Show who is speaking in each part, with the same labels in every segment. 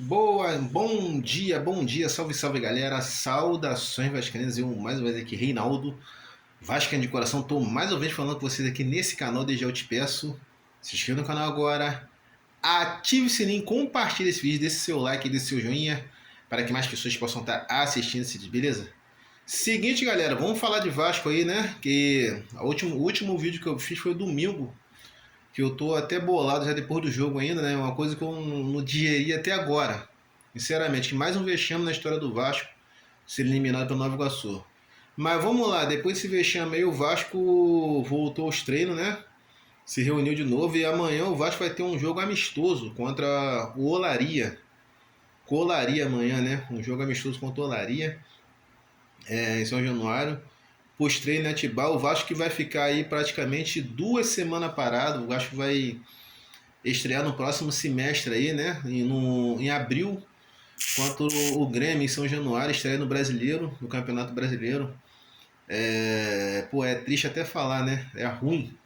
Speaker 1: Bom dia, salve, salve galera, saudações vascaínas, eu mais uma vez aqui, Reinaldo, vascaíno de coração, tô mais uma vez falando com vocês aqui nesse canal, desde já eu te peço, se inscreva no canal agora, ative o sininho, compartilhe esse vídeo, desse seu like, desse seu joinha, para que mais pessoas possam estar assistindo esse vídeo, beleza? Seguinte galera, vamos falar de Vasco aí, né, que o último vídeo que eu fiz foi domingo, que eu tô até bolado já depois do jogo ainda, né? Uma coisa que eu não digeri até agora. Sinceramente, que mais um vexame na história do Vasco ser eliminado pelo Nova Iguaçu. Mas vamos lá, depois desse vexame aí, o Vasco voltou aos treinos, né? Se reuniu de novo e amanhã o Vasco vai ter um jogo amistoso contra o Olaria. Com Olaria amanhã, né? Um jogo amistoso contra o Olaria, em São Januário. Pós-treino em Atibaia, o Vasco que vai ficar aí praticamente 2 semanas parado. O Vasco vai estrear no próximo semestre aí, né? Em abril, contra o Grêmio em São Januário, estreia no Brasileiro, no Campeonato Brasileiro. É triste até falar, né? É ruim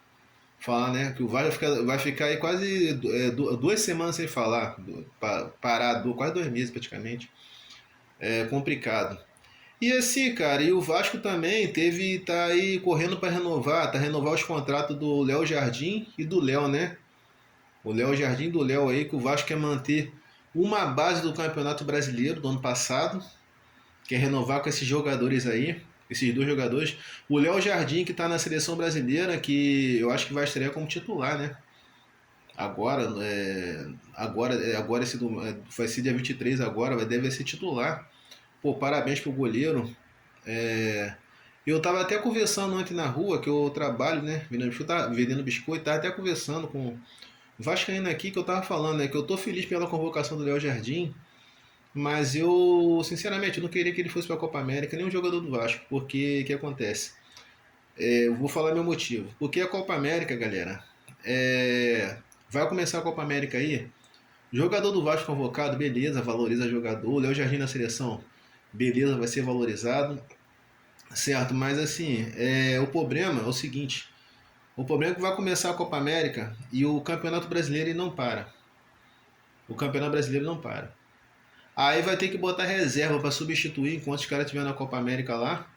Speaker 1: falar, né? Que o Vasco vai ficar aí quase 2 semanas sem falar, parado, quase 2 meses praticamente. É complicado. E assim, cara, e o Vasco também tá aí correndo para renovar os contratos do Léo Jardim e do Léo, né? O Léo Jardim do Léo aí, que o Vasco quer manter uma base do Campeonato Brasileiro do ano passado, quer renovar com esses jogadores aí, esses dois jogadores. O Léo Jardim, que está na seleção brasileira, que eu acho que vai estrear como titular, né? Agora vai ser dia 23 agora, deve ser titular. Pô, parabéns pro goleiro. Eu tava até conversando ontem na rua, que eu trabalho, né? Vendendo biscoito, tava até conversando com Vascaíno aqui que eu tava falando, né? Que eu tô feliz pela convocação do Léo Jardim, mas eu, sinceramente, eu não queria que ele fosse pra Copa América, nem um jogador do Vasco, porque o que acontece? Eu vou falar meu motivo. Porque a Copa América, galera, vai começar a Copa América aí. Jogador do Vasco convocado, beleza, valoriza jogador. Léo Jardim na seleção, beleza, vai ser valorizado, certo? Mas assim, o problema é o seguinte: o problema é que vai começar a Copa América e o Campeonato Brasileiro ele não para. O Campeonato Brasileiro não para. Aí vai ter que botar reserva para substituir enquanto os caras estiverem na Copa América lá.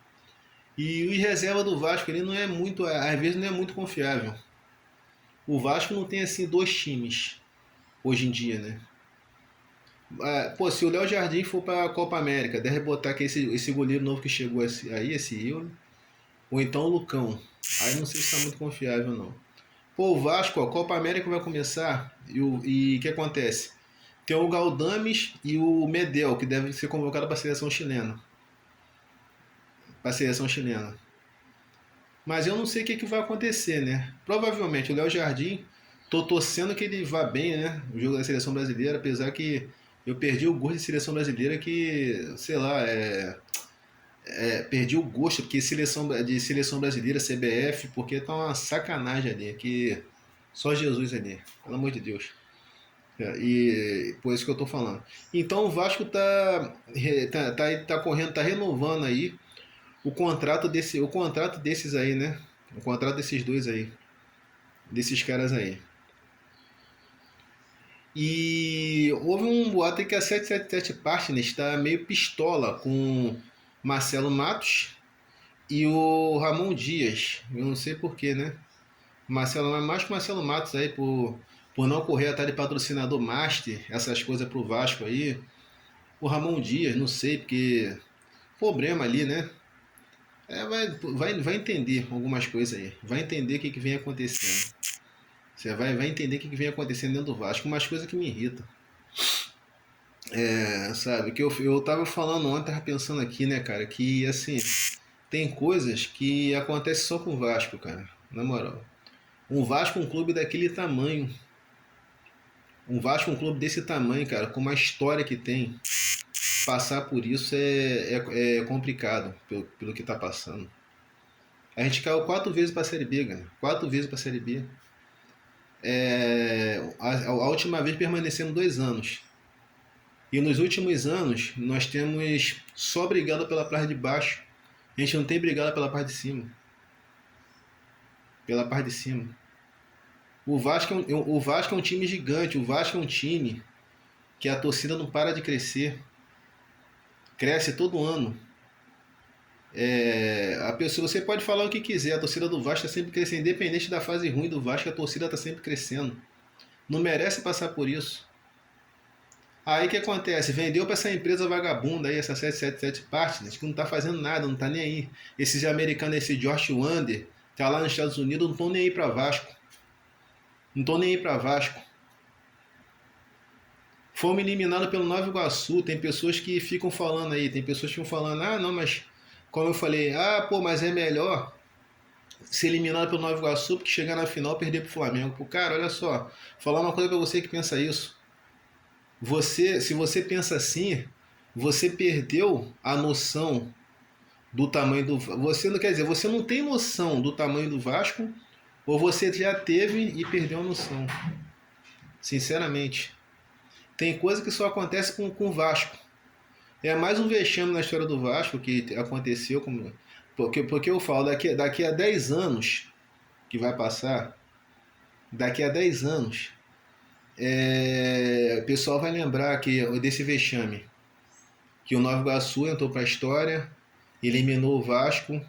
Speaker 1: E o reserva do Vasco ele não é muito, às vezes não é muito confiável. O Vasco não tem assim dois times hoje em dia, né? Pô, se o Léo Jardim for para a Copa América, deve botar que esse goleiro novo que chegou aí, esse Euro, ou então o Lucão. Aí não sei se está muito confiável não. Pô, o Vasco, a Copa América vai começar e o que acontece? Tem o Galdames e o Medel, que deve ser convocado para a seleção chilena. Para a seleção chilena. Mas eu não sei o que vai acontecer, né? Provavelmente o Léo Jardim, tô torcendo que ele vá bem, né? O jogo da seleção brasileira, apesar que eu perdi o gosto de seleção brasileira que, sei lá, perdi o gosto porque seleção brasileira, CBF, porque tá uma sacanagem ali, que só Jesus ali, pelo amor de Deus. E por isso que eu tô falando. Então o Vasco tá correndo, tá renovando aí o contrato desses aí, né? O contrato desses dois aí, desses caras aí. E houve um boato que a 777 Partners está meio pistola com Marcelo Matos e o Ramon Dias. Eu não sei porquê, né? Marcelo, mais que Marcelo Matos aí, por não correr atrás de patrocinador Master, essas coisas pro Vasco aí. O Ramon Dias, não sei, porque problema ali, né? Vai entender algumas coisas aí. Vai entender o que vem acontecendo. Você vai entender o que vem acontecendo dentro do Vasco. Umas coisas que me irritam. Sabe? Que eu tava falando ontem, tava pensando aqui, né, cara? Que, assim, tem coisas que acontecem só com o Vasco, cara. Na moral. Um Vasco, um clube daquele tamanho. Um Vasco, um clube desse tamanho, cara, com uma história que tem. Passar por isso é complicado, pelo que tá passando. A gente caiu 4 vezes pra Série B, cara. 4 vezes pra Série B. A última vez permanecendo 2 anos. E nos últimos anos, nós temos só brigado pela parte de baixo. A gente não tem brigado pela parte de cima. Pela parte de cima. O Vasco é um time gigante. O Vasco é um time que a torcida não para de crescer, cresce todo ano. A pessoa, você pode falar o que quiser, a torcida do Vasco está sempre crescendo, independente da fase ruim do Vasco, a torcida está sempre crescendo. Não merece passar por isso. Aí o que acontece? Vendeu para essa empresa vagabunda aí, essa 777 Partners, que não está fazendo nada, não está nem aí. Esses americanos, esse Josh Wander, tá lá nos Estados Unidos, não estão nem aí para Vasco. Não estão nem aí para Vasco. Fomos eliminados pelo Nova Iguaçu. Tem pessoas que ficam falando aí, tem pessoas que ficam falando, ah, não, mas como eu falei, pô, mas é melhor ser eliminado pelo Nova Iguaçu porque chegar na final e perder pro Flamengo. Pô, cara, olha só, falar uma coisa para você que pensa isso. Se você pensa assim, você perdeu a noção do tamanho do. Você não quer dizer, você não tem noção do tamanho do Vasco, ou você já teve e perdeu a noção. Sinceramente. Tem coisa que só acontece com o Vasco. É mais um vexame na história do Vasco que aconteceu. Porque eu falo, daqui a 10 anos que vai passar, daqui a 10 anos, o pessoal vai lembrar desse vexame. Que o Nova Iguaçu entrou para a história, eliminou o Vasco.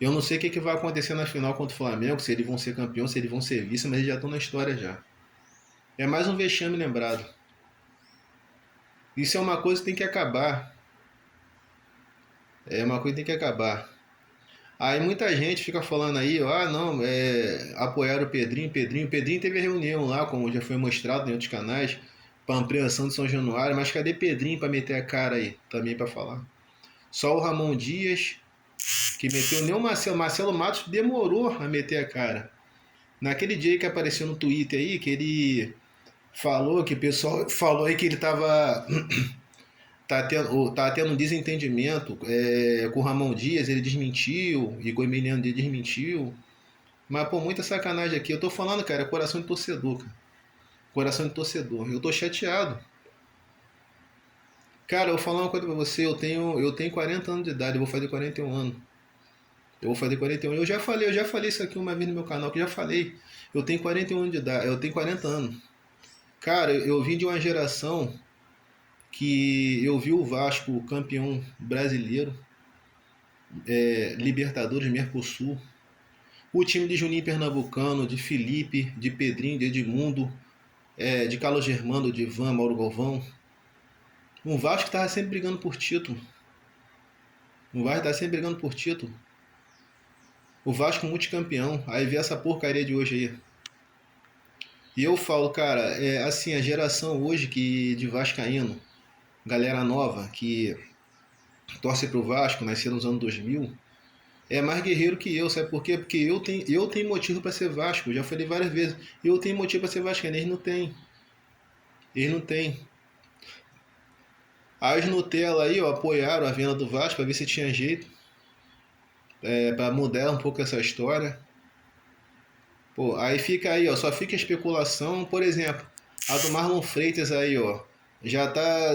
Speaker 1: Eu não sei o que vai acontecer na final contra o Flamengo, se eles vão ser campeões, se eles vão ser vice, mas eles já estão na história já. É mais um vexame lembrado. Isso é uma coisa que tem que acabar. É uma coisa que tem que acabar. Aí muita gente fica falando aí, não, apoiaram o Pedrinho. Pedrinho teve reunião lá, como já foi mostrado em outros canais, para ampliação de São Januário, mas cadê Pedrinho para meter a cara aí, também para falar? Só o Ramon Dias, que meteu, nem o Marcelo Matos demorou a meter a cara. Naquele dia que apareceu no Twitter aí, que ele falou, que o pessoal falou aí que ele tá tendo um desentendimento com o Ramon Dias, ele desmentiu, Igor Emiliano desmentiu. Mas, pô, muita sacanagem aqui. Eu tô falando, cara, é coração de torcedor, cara. Coração de torcedor. Eu tô chateado. Cara, eu vou falar uma coisa pra você, eu tenho 40 anos de idade, eu vou fazer 41 anos. Eu vou fazer 41. Eu já falei isso aqui uma vez no meu canal, que eu já falei. Eu tenho 41 anos de idade, eu tenho 40 anos. Cara, eu vim de uma geração que eu vi o Vasco campeão brasileiro, Libertadores, Mercosul, o time de Juninho Pernambucano, de Felipe, de Pedrinho, de Edmundo, de Carlos Germano, de Ivan, Mauro Galvão. Um Vasco que estava sempre brigando por título. O Vasco estava sempre brigando por título. O Vasco multicampeão. Aí vê essa porcaria de hoje aí. E eu falo, cara, assim, a geração hoje de Vascaíno, galera nova que torce pro Vasco, nasceu nos anos 2000, é mais guerreiro que eu, sabe por quê? Porque eu tenho motivo para ser Vasco, já falei várias vezes. Eu tenho motivo para ser vascaíno, eles não têm. Eles não têm. As Nutella aí, ó, apoiaram a venda do Vasco para ver se tinha jeito, para mudar um pouco essa história. Pô, aí fica aí, ó, só fica especulação, por exemplo, a do Marlon Freitas aí, ó, já tá,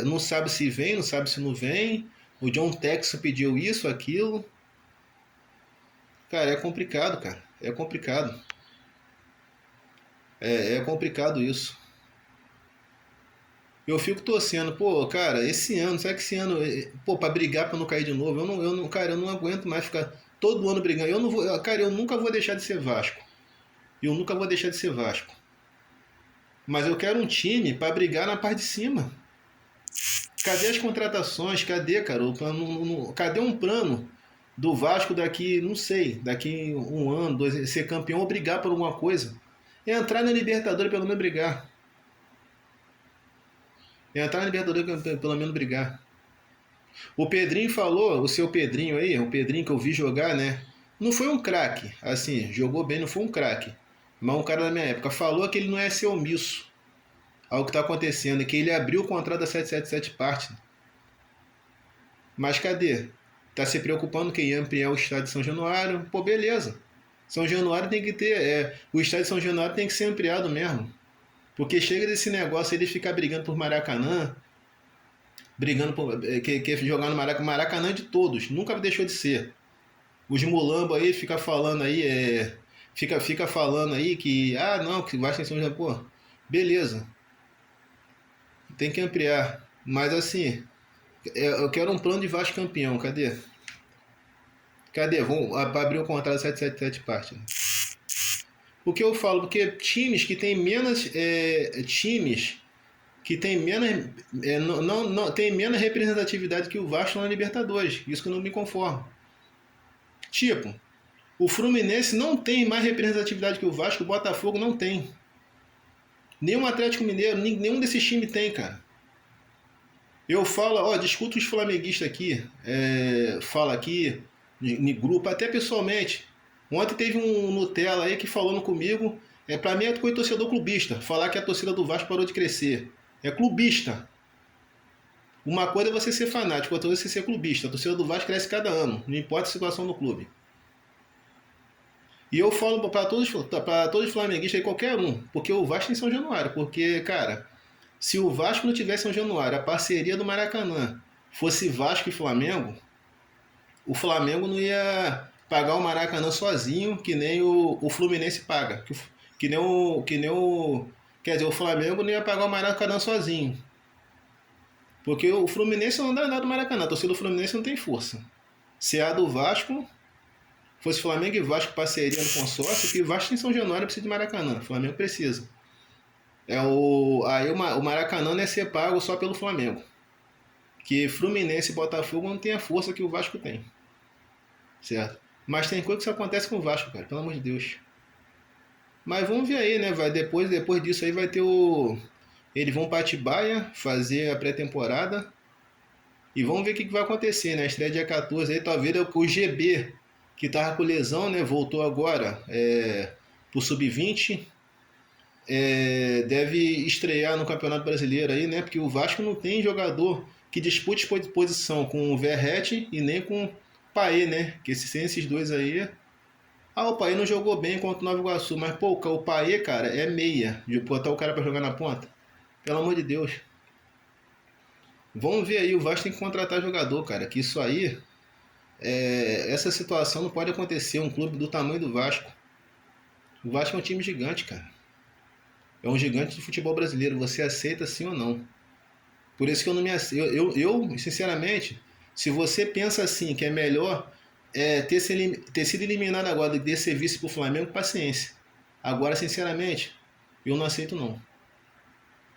Speaker 1: não sabe se vem, não sabe se não vem. O John Texas pediu isso, aquilo. Cara, é complicado, cara. É complicado. É complicado isso. Eu fico torcendo, pô, cara, esse ano, será que esse ano, pô, pra brigar pra não cair de novo, cara, eu não aguento mais ficar todo ano brigando. Eu não vou, cara, eu nunca vou deixar de ser Vasco. Eu nunca vou deixar de ser Vasco. Mas eu quero um time pra brigar na parte de cima. Cadê as contratações? Cadê, cara? Cadê um plano do Vasco daqui, não sei, daqui um ano, dois, ser campeão ou brigar por alguma coisa? Entrar na Libertadores pelo menos brigar. Entrar na Libertadores pelo menos brigar. O Pedrinho falou, o seu Pedrinho aí, o Pedrinho que eu vi jogar, né? Não foi um craque, assim, jogou bem, não foi um craque. Mas um cara da minha época falou que ele não é ser omisso ao que está acontecendo, que ele abriu o contrato da 777 Partners. Mas cadê? Tá se preocupando que ia ampliar o estádio de São Januário. Pô, beleza. São Januário tem que ter. O estádio de São Januário tem que ser ampliado mesmo. Porque chega desse negócio ele ficar brigando por Maracanã. Brigando por. Quer jogar no Maracanã. Maracanã de todos. Nunca deixou de ser. Os mulambo aí fica falando aí. Fica falando aí que. Ah, não, que vai ter São Januário. Pô, beleza. tem que ampliar. Mas assim, eu quero um plano de Vasco campeão. Cadê? Cadê? Vamos abrir o contrato 777 parte. O que eu falo? Porque times que tem menos. Times que tem menos. Não, tem menos representatividade que o Vasco na Libertadores. Isso que eu não me conformo. Tipo, o Fluminense não tem mais representatividade que o Vasco, o Botafogo não tem. Nenhum Atlético Mineiro, nenhum desses times tem, cara. Eu falo, ó, discuto os flamenguistas aqui, fala aqui, em grupo, até pessoalmente. Ontem teve um Nutella aí que falando comigo, pra mim é coisa torcedor clubista, falar que a torcida do Vasco parou de crescer. É clubista. Uma coisa é você ser fanático, outra coisa é você ser clubista. A torcida do Vasco cresce cada ano, não importa a situação do clube. E eu falo para todos os flamenguistas aí, qualquer um, porque o Vasco tem São Januário. Porque, cara, se o Vasco não tivesse São Januário, a parceria do Maracanã fosse Vasco e Flamengo, o Flamengo não ia pagar o Maracanã sozinho, que nem o Fluminense paga. Quer dizer, o Flamengo não ia pagar o Maracanã sozinho. Porque o Fluminense não dá nada do Maracanã, a torcida do Fluminense não tem força. Se a do Vasco fosse Flamengo e Vasco parceria no consórcio, que o Vasco em São Januário precisa de Maracanã, o Flamengo precisa. Aí o Maracanã não é ser pago só pelo Flamengo. Que Fluminense e Botafogo não tem a força que o Vasco tem. Certo? Mas tem coisa que isso acontece com o Vasco, cara, pelo amor de Deus. Mas vamos ver aí, né? Depois disso aí vai ter o. Eles vão para Atibaia fazer a pré-temporada. E vamos ver o que vai acontecer, né? A estreia dia 14 aí, talvez o GB, que tava com lesão, né? Voltou agora pro Sub-20. Deve estrear no Campeonato Brasileiro aí, né? Porque o Vasco não tem jogador que dispute posição com o Verratti e nem com o Paê, né? Que sem esses dois aí. O Paê não jogou bem contra o Nova Iguaçu, mas pô, o Paê, cara, é meia. De botar o cara pra jogar na ponta. Pelo amor de Deus. Vamos ver aí, o Vasco tem que contratar jogador, cara. Que isso aí, essa situação não pode acontecer. Um clube do tamanho do Vasco. O Vasco é um time gigante, cara. É um gigante de futebol brasileiro. Você aceita sim ou não? Por isso que eu não me aceito. Eu, sinceramente, se você pensa assim, que é melhor ter sido eliminado agora de ser vice pro Flamengo, paciência. Agora, sinceramente, eu não aceito não.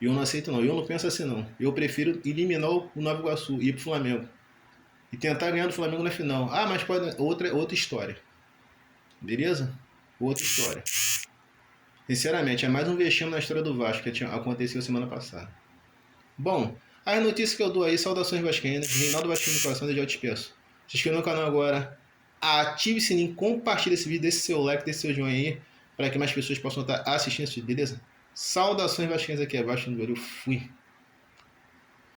Speaker 1: Eu não aceito não. Eu não penso assim não. Eu prefiro eliminar o Nova Iguaçu e ir pro Flamengo. E tentar ganhar do Flamengo na final. Mas pode. Outra história. Beleza? Outra história. Sinceramente, é mais um vexame na história do Vasco que aconteceu semana passada. Bom, as notícias que eu dou aí, saudações vascaínas, Reinaldo Vascaíno do Coração, eu já te peço. Se inscreva no canal agora, ative o sininho, compartilhe esse vídeo, deixe seu like, deixe seu joinha aí, para que mais pessoas possam estar assistindo esse vídeo, beleza? Saudações vascaínas, aqui é Vasco do Brasil, fui!